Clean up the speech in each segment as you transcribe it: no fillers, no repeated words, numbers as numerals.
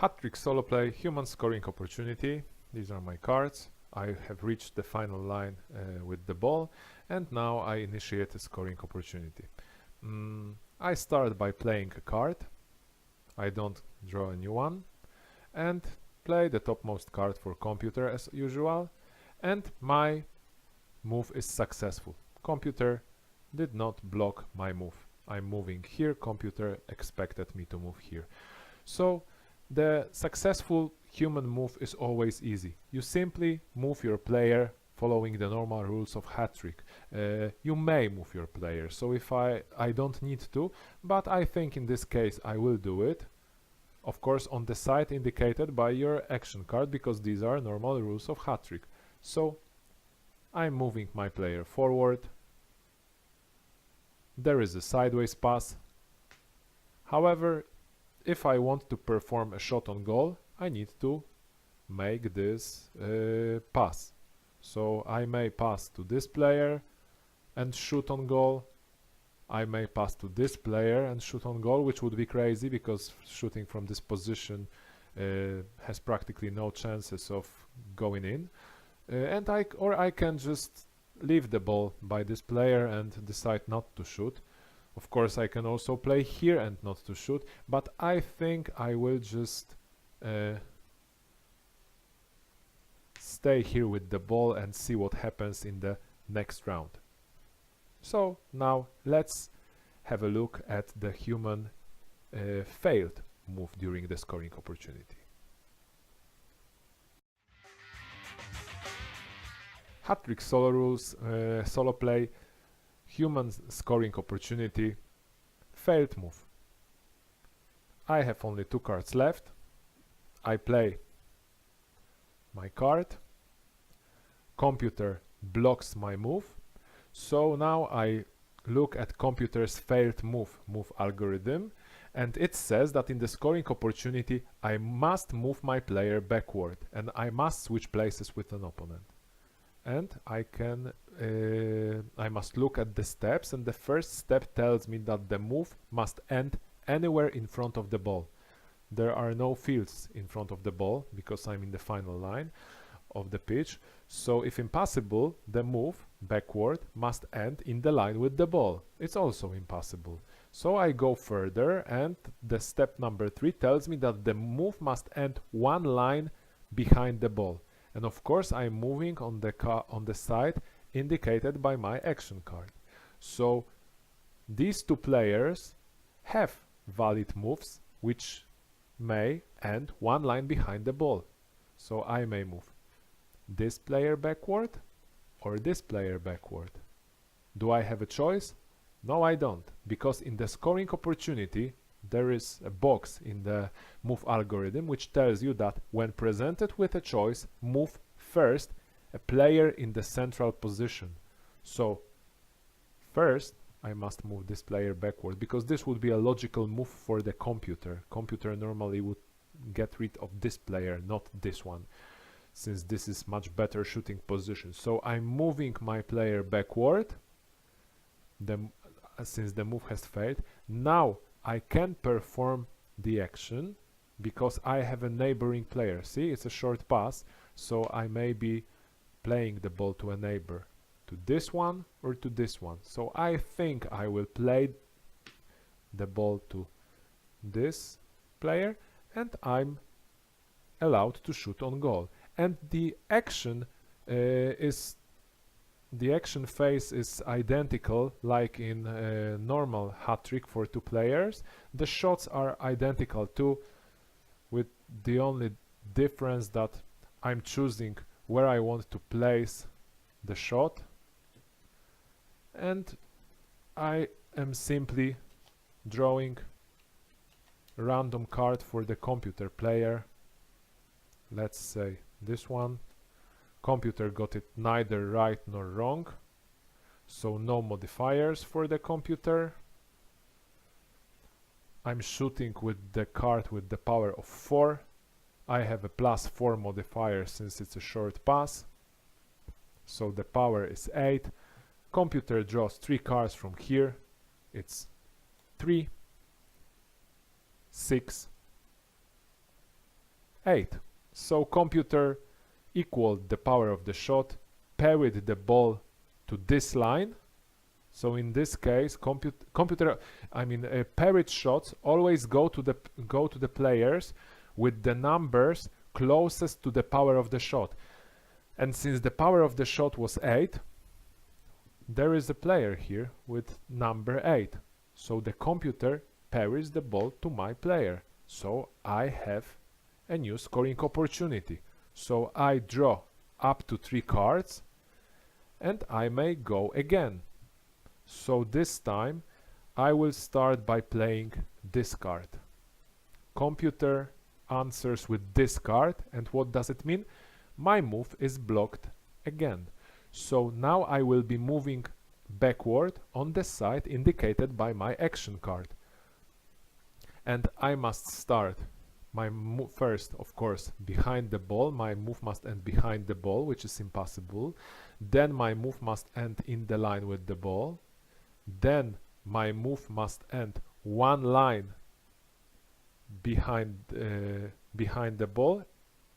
Hat-trick solo play, human scoring opportunity. These are my cards. I have reached the final line with the ball, and now I initiate a scoring opportunity. I start by playing a card. I don't draw a new one, and play the topmost card for computer as usual, and my move is successful. Computer did not block my move. I'm moving here, computer expected me to move here. So the successful human move is always easy. You simply move your player following the normal rules of hat-trick. You may move your player, so if I don't need to, but I think in this case I will do it. Of course on the side indicated by your action card, because these are normal rules of hat-trick. So I'm moving my player forward. There is a sideways pass. However, if I want to perform a shot on goal, I need to make this pass. So I may pass to this player and shoot on goal. I may pass to this player and shoot on goal, which would be crazy because shooting from this position has practically no chances of going in. And I can just leave the ball by this player and decide not to shoot. Of course I can also play here and not to shoot, but I think I will just stay here with the ball and see what happens in the next round. So now let's have a look at the human failed move during the scoring opportunity. Hat-trick solo rules, solo play, human scoring opportunity, failed move. I have only 2 cards left. I play my card. Computer blocks my move. So now I look at computer's failed move algorithm, and it says that in the scoring opportunity I must move my player backward and I must switch places with an opponent. And I must look at the steps, and the first step tells me that the move must end anywhere in front of the ball. There are no fields in front of the ball because I'm in the final line of the pitch. So if impossible, the move backward must end in the line with the ball. It's also impossible. So I go further, and the step number 3 tells me that the move must end 1 line behind the ball. And of course I'm moving on the side indicated by my action card. So these 2 players have valid moves which may end 1 line behind the ball. So I may move this player backward or this player backward. Do I have a choice? No, I don't, because in the scoring opportunity there is a box in the move algorithm which tells you that when presented with a choice, move first a player in the central position. So first I must move this player backward, because this would be a logical move for the computer. Computer normally would get rid of this player, not this one, since this is much better shooting position. So I'm moving my player backward since the move has failed. Now I can perform the action because I have a neighboring player. See, it's a short pass, so I may be playing the ball to a neighbor, to this one or to this one. So I think I will play the ball to this player, and I'm allowed to shoot on goal. And the action phase is identical like in normal hat-trick for 2 players. The shots are identical too, with the only difference that I'm choosing where I want to place the shot, and I am simply drawing a random card for the computer player. Let's say this one. Computer got it neither right nor wrong, so no modifiers for the computer. I'm shooting with the card with the power of 4. I have a +4 modifier since it's a short pass, so the power is 8. Computer draws 3 cards from here. It's 3, 6, 8. So computer equaled the power of the shot, parried the ball to this line. So in this case, parried shots always go to the players with the numbers closest to the power of the shot. And since the power of the shot was 8, there is a player here with number 8. So the computer parries the ball to my player. So I have a new scoring opportunity. So I draw up to 3 cards and I may go again. So this time I will start by playing this card. Computer answers with this card, and what does it mean? My move is blocked again. So now I will be moving backward on the side indicated by my action card. And I must start my move first, of course, behind the ball. My move must end behind the ball, which is impossible. Then my move must end in the line with the ball. Then my move must end one line behind the ball.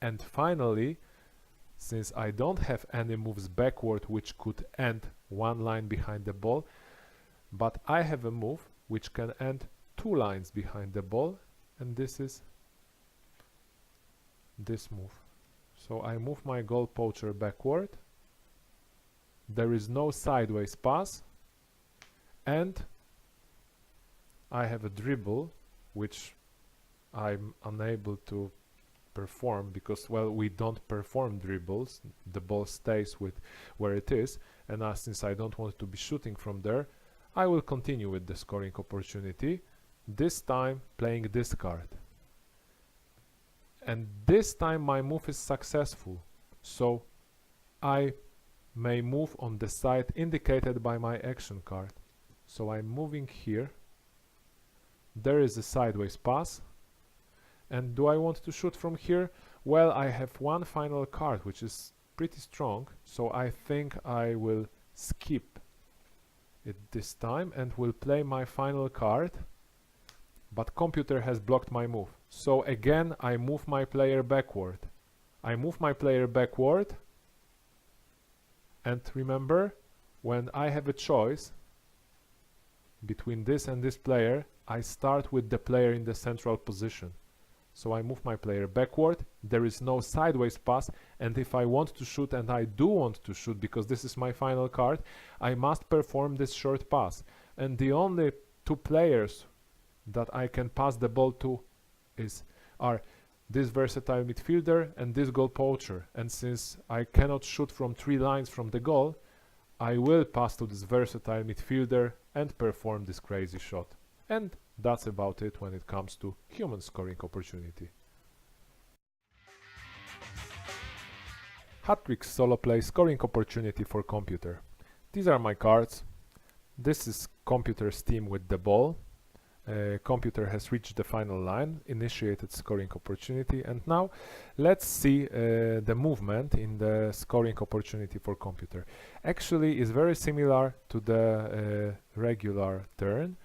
And finally, since I don't have any moves backward which could end one line behind the ball, but I have a move which can end 2 lines behind the ball, and this is this move. So I move my goal poacher backward. There is no sideways pass, and I have a dribble which I'm unable to perform because, well, we don't perform dribbles. The ball stays with where it is, and since I don't want to be shooting from there, I will continue with the scoring opportunity, this time playing this card. And this time my move is successful, so I may move on the side indicated by my action card. So I'm moving here. There is a sideways pass. And do I want to shoot from here? Well, I have one final card which is pretty strong, so I think I will skip it this time and will play my final card, but computer has blocked my move. So again I move my player backward. I move my player backward, and remember, when I have a choice between this and this player, I start with the player in the central position. So I move my player backward, there is no sideways pass, and if I want to shoot, and I do want to shoot because this is my final card, I must perform this short pass. And the only 2 players that I can pass the ball to are this versatile midfielder and this goal poacher. And since I cannot shoot from 3 lines from the goal, I will pass to this versatile midfielder and perform this crazy shot. And that's about it when it comes to human scoring opportunity. Hat-trick solo play scoring opportunity for computer. These are my cards. This is computer's team with the ball. Computer has reached the final line, initiated scoring opportunity, and now let's see the movement in the scoring opportunity for computer. Actually, is very similar to the regular turn.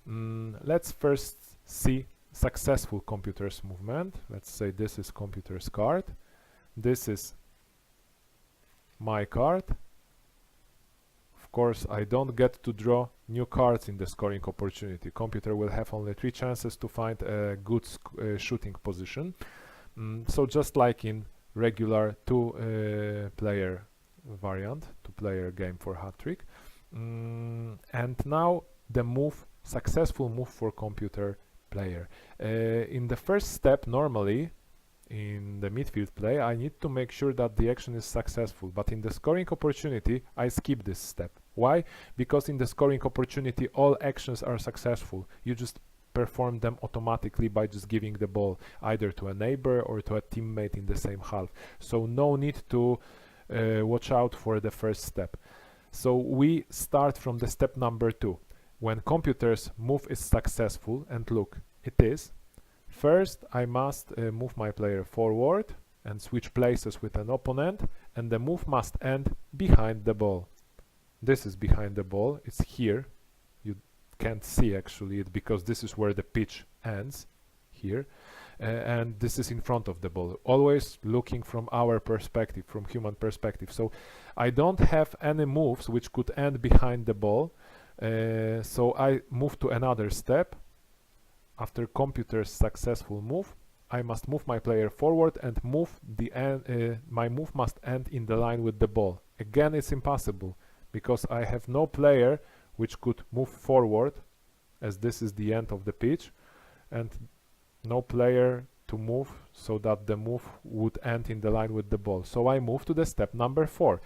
Let's first see successful computer's movement. Let's say this is computer's card. This is my card. Of course, I don't get to draw new cards in the scoring opportunity. Computer will have only 3 chances to find a good shooting position. So just like in regular 2-player variant, 2-player game for hat-trick. And now the successful move for computer player. In the first step, normally in the midfield play, I need to make sure that the action is successful, but in the scoring opportunity I skip this step. Why? Because in the scoring opportunity all actions are successful. You just perform them automatically by just giving the ball either to a neighbor or to a teammate in the same half. So no need to watch out for the first step. So we start from the step number 2. When computer's move is successful, and look, it is, first I must move my player forward and switch places with an opponent, and the move must end behind the ball. This is behind the ball, it's here. You can't see actually it because this is where the pitch ends, here. and this is in front of the ball, always looking from our perspective, from human perspective. So I don't have any moves which could end behind the ball, so I move to another step. After computer's successful move, I must move my player forward and my move must end in the line with the ball. Again, it's impossible because I have no player which could move forward, as this is the end of the pitch, and no player to move so that the move would end in the line with the ball. So I move to the step number 4.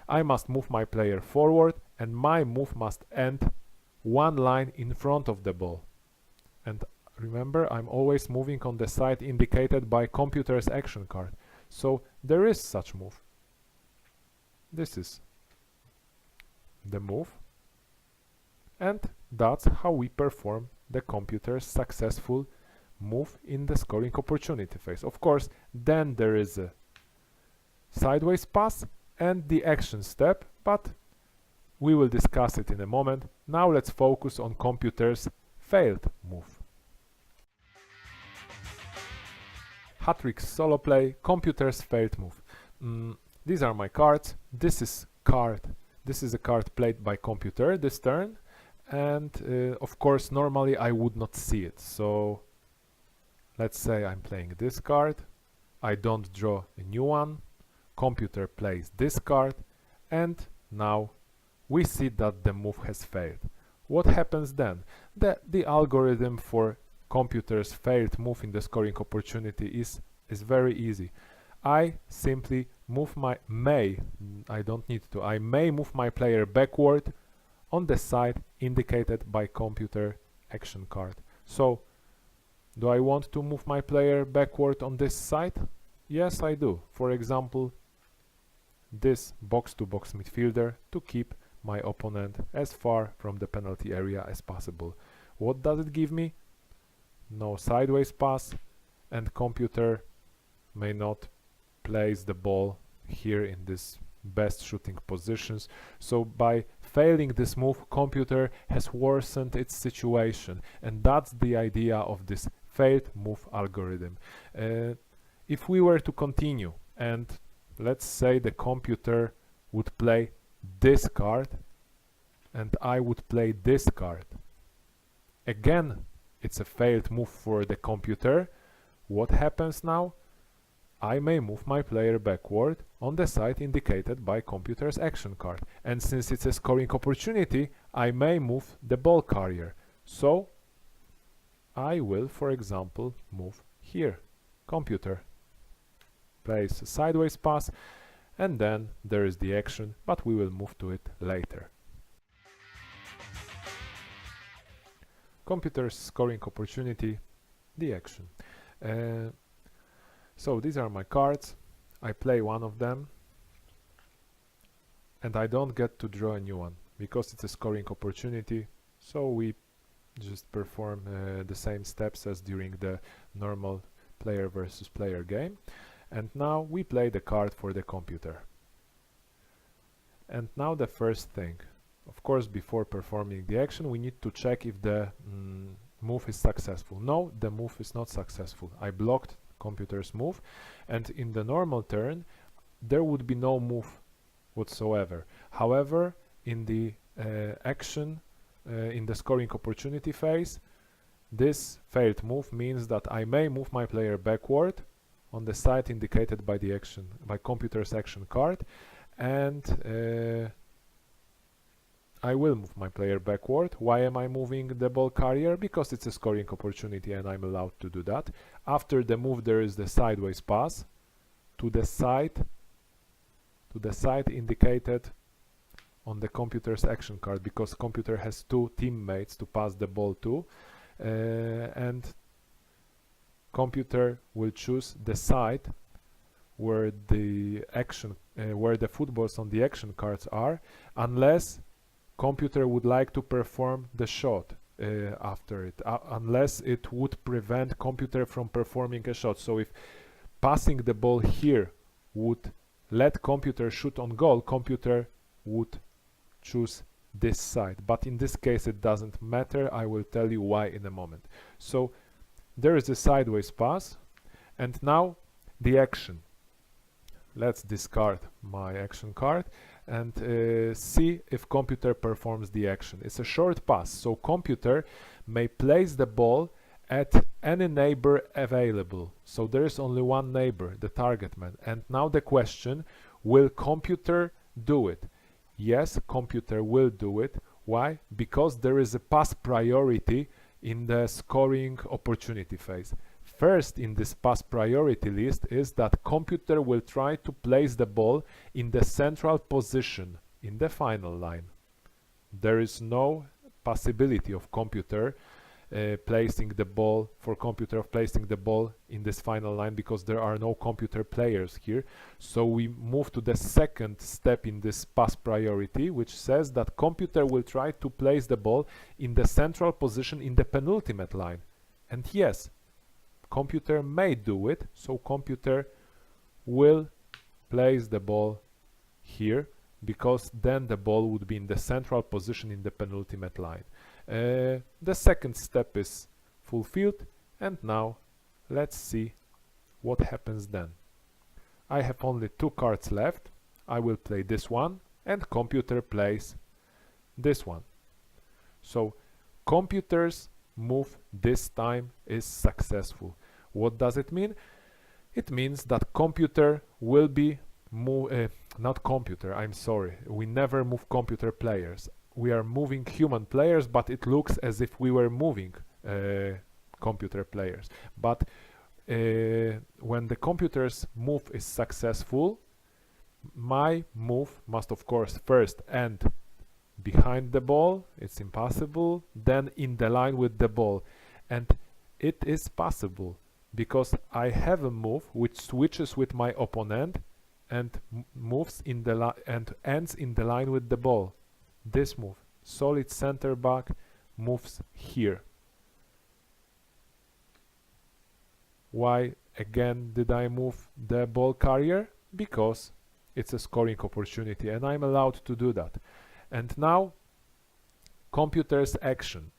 I must move my player forward and my move must end one line in front of the ball. And remember, I'm always moving on the side indicated by computer's action card. So there is such move. This is the move. And that's how we perform the computer's successful move in the scoring opportunity phase. Of course, then there is a sideways pass and the action step, but we will discuss it in a moment. Now let's focus on computer's failed move. Hat-trick solo play, computer's failed move. These are my cards. This is a card played by computer this turn, and of course normally I would not see it. So let's say I'm playing this card, I don't draw a new one, computer plays this card, and now we see that the move has failed. What happens then? The algorithm for computer's failed move in the scoring opportunity is very easy. I simply move I may move my player backward on the side indicated by computer action card. So do I want to move my player backward on this side? Yes, I do. For example, this box-to-box midfielder to keep my opponent as far from the penalty area as possible. What does it give me? No sideways pass, and computer may not place the ball here in this best shooting positions. So by failing this move, computer has worsened its situation, and that's the idea of this failed move algorithm. If we were to continue and let's say the computer would play this card and I would play this card, again it's a failed move for the computer. What happens now? I may move my player backward on the side indicated by computer's action card, and since it's a scoring opportunity, I may move the ball carrier. So I will, for example, move here. Computer plays a sideways pass, and then there is the action, but we will move to it later. Computer's scoring opportunity, the action. So these are my cards. I play one of them, and I don't get to draw a new one because it's a scoring opportunity. So we just perform the same steps as during the normal player versus player game. And now we play the card for the computer. And now the first thing, of course, before performing the action, we need to check if the move is successful. No, the move is not successful. I blocked computer's move, and in the normal turn there would be no move whatsoever. However, in the action in the scoring opportunity phase, this failed move means that I may move my player backward on the side indicated by the action by computer's action card, and I will move my player backward. Why am I moving the ball carrier? Because it's a scoring opportunity and I'm allowed to do that. After the move there is the sideways pass to the side indicated on the computer's action card, because computer has two teammates to pass the ball to, and computer will choose the side where the action where the footballs on the action cards are, unless computer would like to perform the shot after it, unless it would prevent computer from performing a shot. So if passing the ball here would let computer shoot on goal, computer would choose this side. But in this case it doesn't matter. I will tell you why in a moment. So there is a sideways pass, and now the action. Let's discard my action card and see if computer performs the action. It's a short pass, so computer may place the ball at any neighbor available. So there is only one neighbor, the target man. And now the question, will computer do it? Yes, computer will do it. Why? Because there is a pass priority in the scoring opportunity phase. First in this pass priority list is that computer will try to place the ball in the central position in the final line. There is no possibility of computer placing the ball in this final line because there are no computer players here. So we move to the second step in this pass priority, which says that computer will try to place the ball in the central position in the penultimate line. And yes, computer may do it, so computer will place the ball here because then the ball would be in the central position in the penultimate line. The second step is fulfilled, and now let's see what happens then. I have only 2 cards left. I will play this one and computer plays this one. So computer's move this time is successful. What does it mean? It means that computer will be not computer, I'm sorry, we never move computer players. We are moving human players, but it looks as if we were moving computer players. But when the computer's move is successful, my move must of course first end behind the ball, it's impossible, then in the line with the ball. And it is possible because I have a move which switches with my opponent and moves in the and ends in the line with the ball. This move, solid center back, moves here. Why again did I move the ball carrier? Because it's a scoring opportunity and I'm allowed to do that. And now computer's action.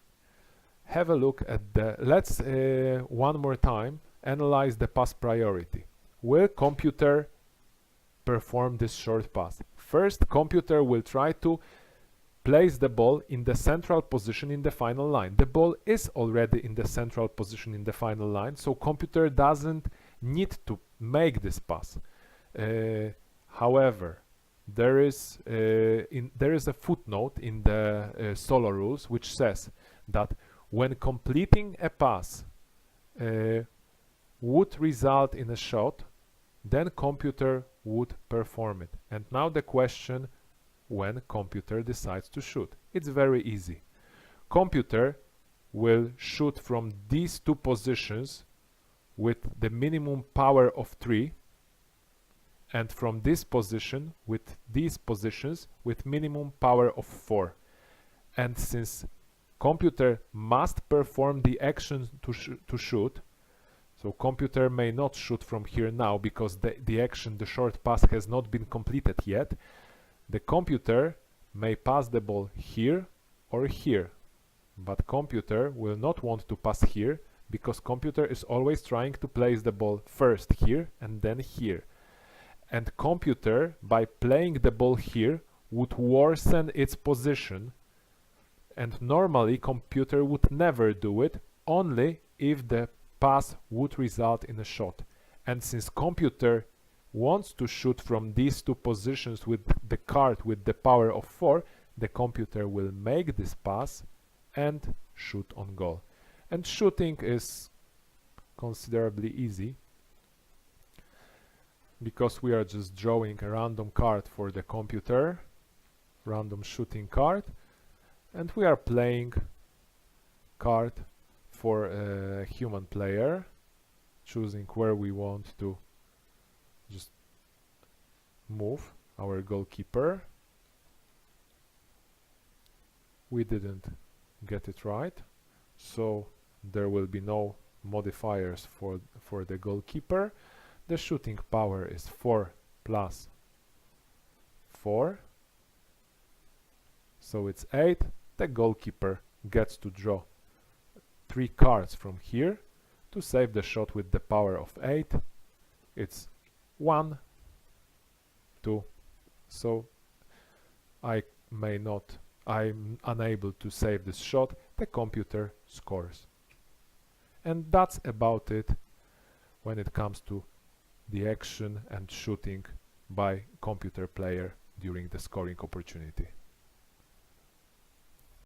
Have a look at the, let's one more time analyze the pass priority. Will computer perform this short pass? First, computer will try to place the ball in the central position in the final line. The ball is already in the central position in the final line, so computer doesn't need to make this pass. However, there is a footnote in the solo rules which says that when completing a pass would result in a shot, then computer would perform it. And now the question, when computer decides to shoot. It's very easy. Computer will shoot from these 2 positions with the minimum power of 3, and from this position with these positions with minimum power of 4. And since computer must perform the action to shoot, so computer may not shoot from here now because the action, the short pass, has not been completed yet. The computer may pass the ball here or here, but computer will not want to pass here because computer is always trying to place the ball first here and then here. And computer, by playing the ball here, would worsen its position, and normally computer would never do it, only if the pass would result in a shot. And since computer wants to shoot from these 2 positions with the card with the power of 4, the computer will make this pass and shoot on goal. And shooting is considerably easy because we are just drawing a random card for the computer, random shooting card, and we are playing card for a human player, choosing where we want to just move our goalkeeper. We didn't get it right, so there will be no modifiers for the goalkeeper. The shooting power is 4 plus 4, so it's 8. The goalkeeper gets to draw 3 cards from here To save the shot with the power of 8, it's 1, 2, so I'm unable to save this shot, the computer scores. And that's about it when it comes to the action and shooting by computer player during the scoring opportunity.